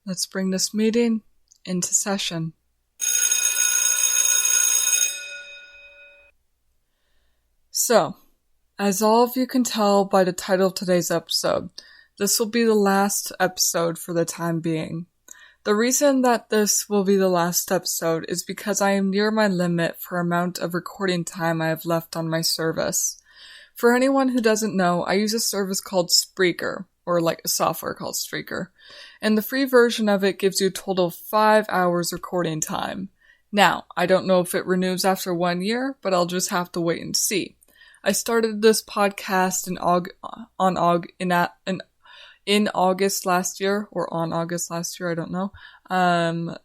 Let's bring this meeting into session. So, as all of you can tell by the title of today's episode, this will be the last episode for the time being. The reason that this will be the last episode is because I am near my limit for amount of recording time I have left on my service. For anyone who doesn't know, I use a service called Spreaker, or like a software called Spreaker, and the free version of it gives you a total of 5 hours recording time. Now, I don't know if it renews after 1 year, but I'll just have to wait and see. I started this podcast in August last year, or on August last year, I don't know.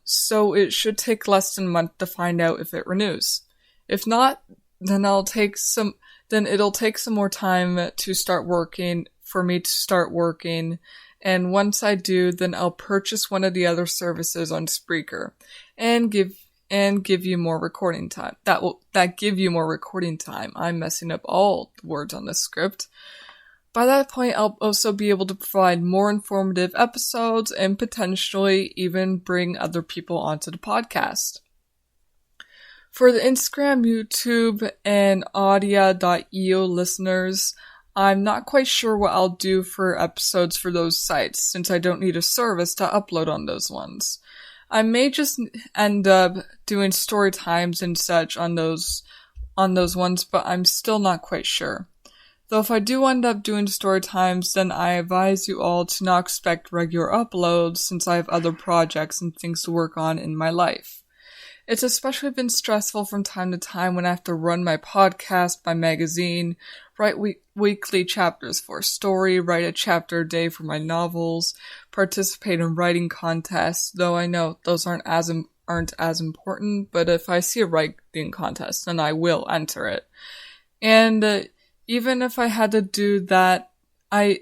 So it should take less than a month to find out if it renews. If not, then it'll take some more time to start working, for me to start working. And once I do, then I'll purchase one of the other services on Spreaker and give you more recording time. That give you more recording time. I'm messing up all the words on this script. By that point, I'll also be able to provide more informative episodes and potentially even bring other people onto the podcast. For the Instagram, YouTube, and audia.io listeners, I'm not quite sure what I'll do for episodes for those sites, since I don't need a service to upload on those ones. I may just end up doing story times and such on those ones, but I'm still not quite sure. Though if I do end up doing story times, then I advise you all to not expect regular uploads, since I have other projects and things to work on in my life. It's especially been stressful from time to time when I have to run my podcast, my magazine, write weekly chapters for a story, write a chapter a day for my novels, participate in writing contests, though I know those aren't as important, but if I see a writing contest, then I will enter it. And even if I had to do that, I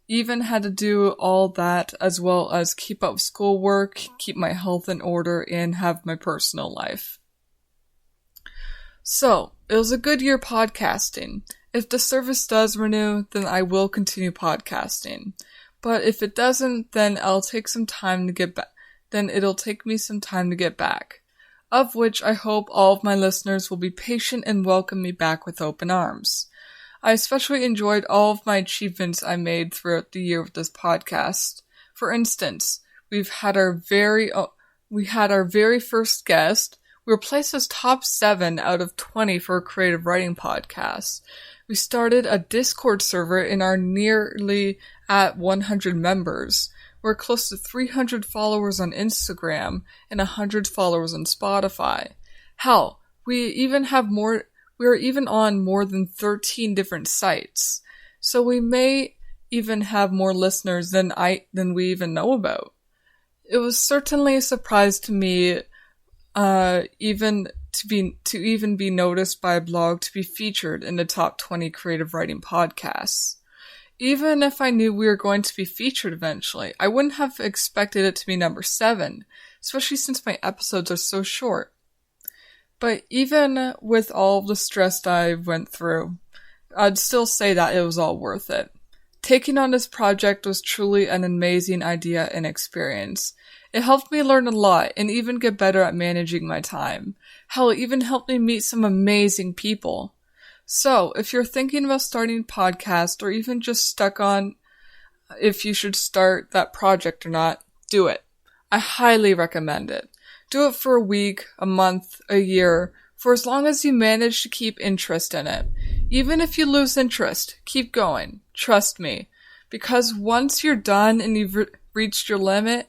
even had to do all that as well as keep up schoolwork, keep my health in order, and have my personal life. So, it was a good year podcasting. If the service does renew, then I will continue podcasting. But if it doesn't, then it'll take me some time to get back. Of which I hope all of my listeners will be patient and welcome me back with open arms. I especially enjoyed all of my achievements I made throughout the year with this podcast. For instance, we had our very first guest. We were placed as top 7 out of 20 for a creative writing podcast. We started a Discord server and are nearly at 100 members. We're close to 300 followers on Instagram and 100 followers on Spotify. Hell, we are even on more than 13 different sites. So we may even have more listeners than we even know about. It was certainly a surprise to me, even to be noticed by a blog to be featured in the top 20 creative writing podcasts. Even if I knew we were going to be featured eventually, I wouldn't have expected it to be number 7, especially since my episodes are so short. But even with all the stress I went through, I'd still say that it was all worth it. Taking on this project was truly an amazing idea and experience. It helped me learn a lot and even get better at managing my time. Hell, it even helped me meet some amazing people. So, if you're thinking about starting a podcast or even just stuck on if you should start that project or not, do it. I highly recommend it. Do it for a week, a month, a year, for as long as you manage to keep interest in it. Even if you lose interest, keep going. Trust me. Because once you're done and you've reached your limit,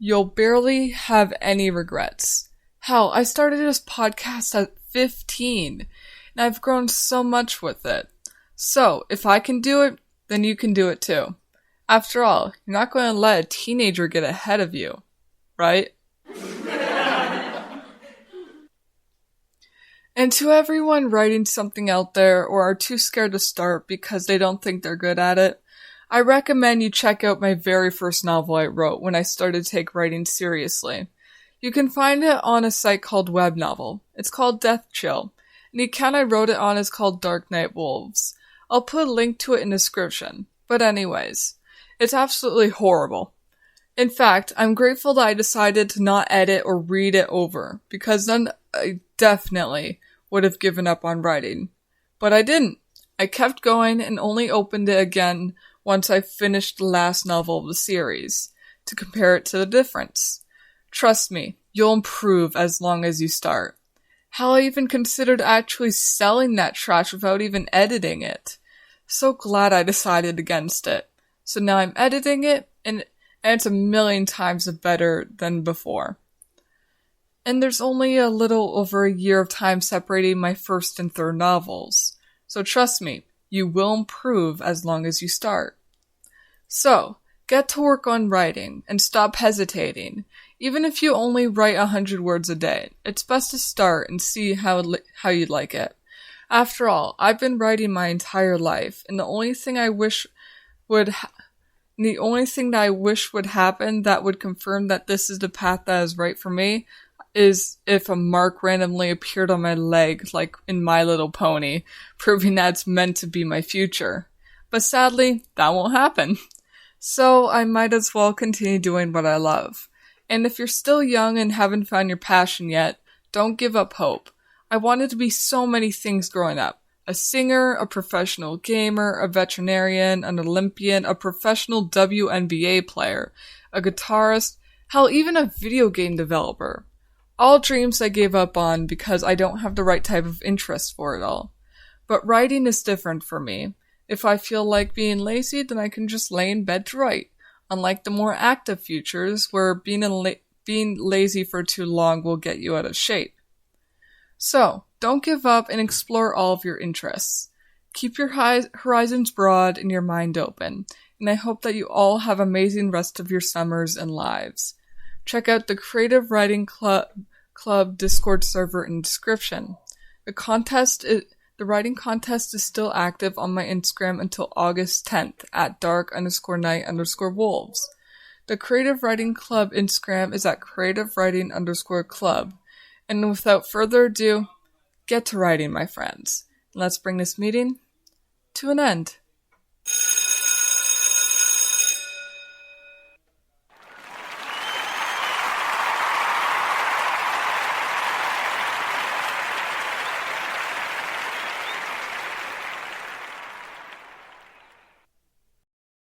you'll barely have any regrets. Hell, I started this podcast at 15, and I've grown so much with it. So, if I can do it, then you can do it too. After all, you're not going to let a teenager get ahead of you, right? And to everyone writing something out there or are too scared to start because they don't think they're good at it, I recommend you check out my very first novel I wrote when I started to take writing seriously. You can find it on a site called Webnovel. It's called Death Chill, and the account I wrote it on is called Dark Night Wolves. I'll put a link to it in the description. But anyways, it's absolutely horrible. In fact, I'm grateful that I decided to not edit or read it over, because then I definitely would have given up on writing. But I didn't. I kept going and only opened it again once I finished the last novel of the series, to compare it to the difference. Trust me, you'll improve as long as you start. Hell, I even considered actually selling that trash without even editing it. So glad I decided against it. So now I'm editing it, and it's a million times better than before. And there's only a little over a year of time separating my first and third novels. So trust me, you will improve as long as you start. So, get to work on writing, and stop hesitating. Even if you only write 100 words a day, it's best to start and see how you like it. After all, I've been writing my entire life, and the only thing I wish would happen that would confirm that this is the path that is right for me is if a mark randomly appeared on my leg, like in My Little Pony, proving that it's meant to be my future. But sadly, that won't happen. So I might as well continue doing what I love. And if you're still young and haven't found your passion yet, don't give up hope. I wanted to be so many things growing up. A singer, a professional gamer, a veterinarian, an Olympian, a professional WNBA player, a guitarist, hell, even a video game developer. All dreams I gave up on because I don't have the right type of interest for it all. But writing is different for me. If I feel like being lazy, then I can just lay in bed to write. Unlike the more active futures, where being lazy for too long will get you out of shape. So, don't give up and explore all of your interests. Keep your horizons broad and your mind open, and I hope that you all have amazing rest of your summers and lives. Check out the Creative Writing Club Discord server in the description. The writing contest is still active on my Instagram until August 10th at dark_night_wolves. The Creative Writing Club Instagram is at creativewriting_club. And without further ado, get to writing, my friends. Let's bring this meeting to an end.